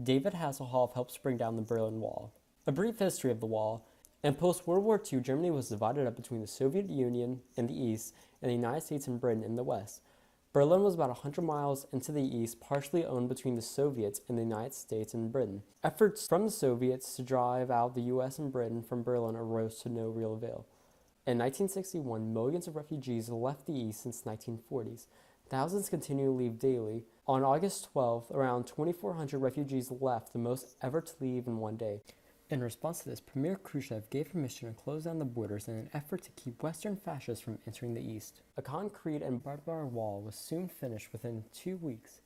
David Hasselhoff helps bring down the Berlin Wall. A brief history of the wall. In post-World War II, Germany was divided up between the Soviet Union in the east and the United States and Britain in the west. Berlin was about 100 miles into the east, partially owned between the Soviets and the United States and Britain. Efforts from the Soviets to drive out the US and Britain from Berlin arose to no real avail. In 1961, millions of refugees left the east since the 1940s. Thousands continue to leave daily. On August 12th, around 2,400 refugees left, the most ever to leave in one day. In response to this, Premier Khrushchev gave permission to close down the borders in an effort to keep Western fascists from entering the east. A concrete and barbed wire wall was soon finished within 2 weeks.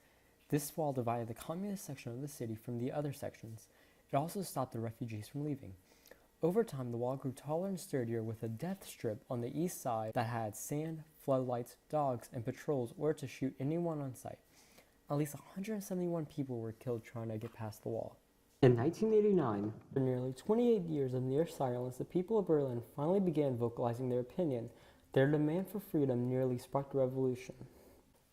This wall divided the communist section of the city from the other sections. It also stopped the refugees from leaving. Over time, the wall grew taller and sturdier with a death strip on the east side that had sand, floodlights, dogs, and patrols ordered to shoot anyone on sight. At least 171 people were killed trying to get past the wall. In 1989, after nearly 28 years of near silence, the people of Berlin finally began vocalizing their opinion. Their demand for freedom nearly sparked a revolution.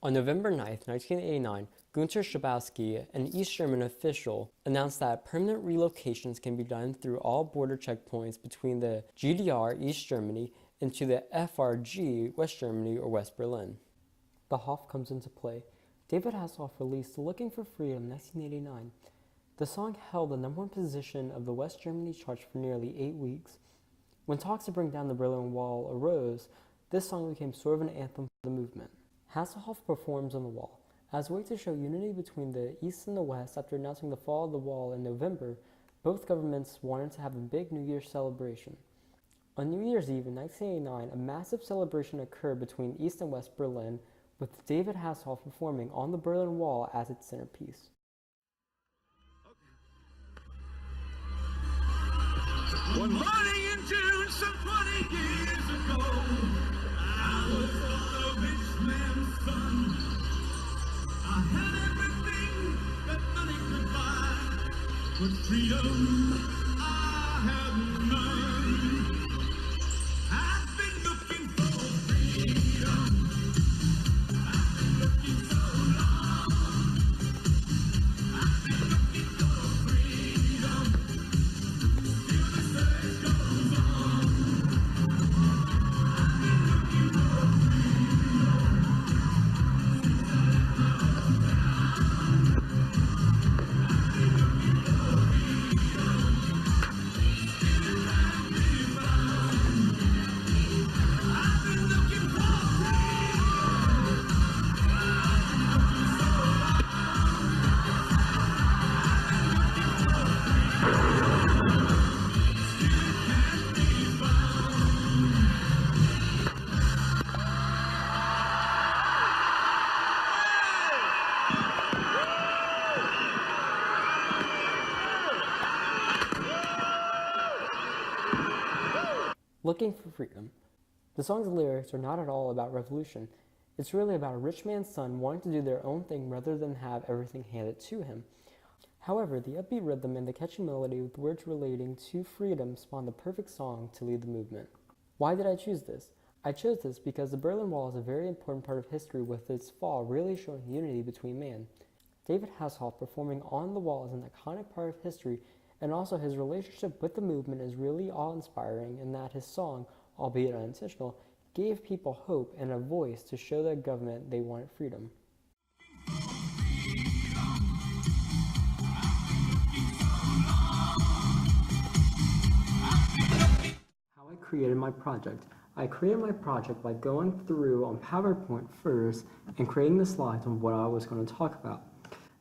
On November 9, 1989, Günter Schabowski, an East German official, announced that permanent relocations can be done through all border checkpoints between the GDR, East Germany, and to the FRG, West Germany or West Berlin. The Hof comes into play. David Hasselhoff released Looking for Freedom in 1989. The song held the #1 position of the West Germany charts for nearly 8 weeks. When talks to bring down the Berlin Wall arose, this song became sort of an anthem for the movement. Hasselhoff performs on the wall. As a way to show unity between the East and the West after announcing the fall of the wall in November, both governments wanted to have a big New Year's celebration. On New Year's Eve in 1989, a massive celebration occurred between East and West Berlin, with David Hasselhoff performing on the Berlin Wall as its centerpiece. One morning in June, some 20 years ago, I was a rich man's son. I had everything that money could buy, but freedom I had none. I've been looking for freedom. I've been looking so long. I've been looking for freedom. Looking for Freedom. The song's lyrics are not at all about revolution. It's really about a rich man's son wanting to do their own thing rather than have everything handed to him. However, the upbeat rhythm and the catchy melody with words relating to freedom spawned the perfect song to lead the movement. Why did I choose this? I chose this because the Berlin Wall is a very important part of history, with its fall really showing unity between man. David Hasselhoff performing on the wall is an iconic part of history, and also his relationship with the movement is really awe-inspiring in that his song, albeit unintentional, gave people hope and a voice to show the government they wanted freedom. How I created my project. I created my project by going through on PowerPoint first and creating the slides on what I was going to talk about.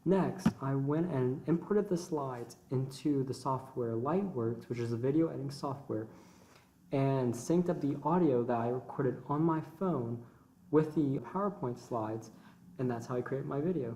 Next, I went and imported the slides into the software Lightworks, which is a video editing software, and synced up the audio that I recorded on my phone with the PowerPoint slides, and that's how I created my video.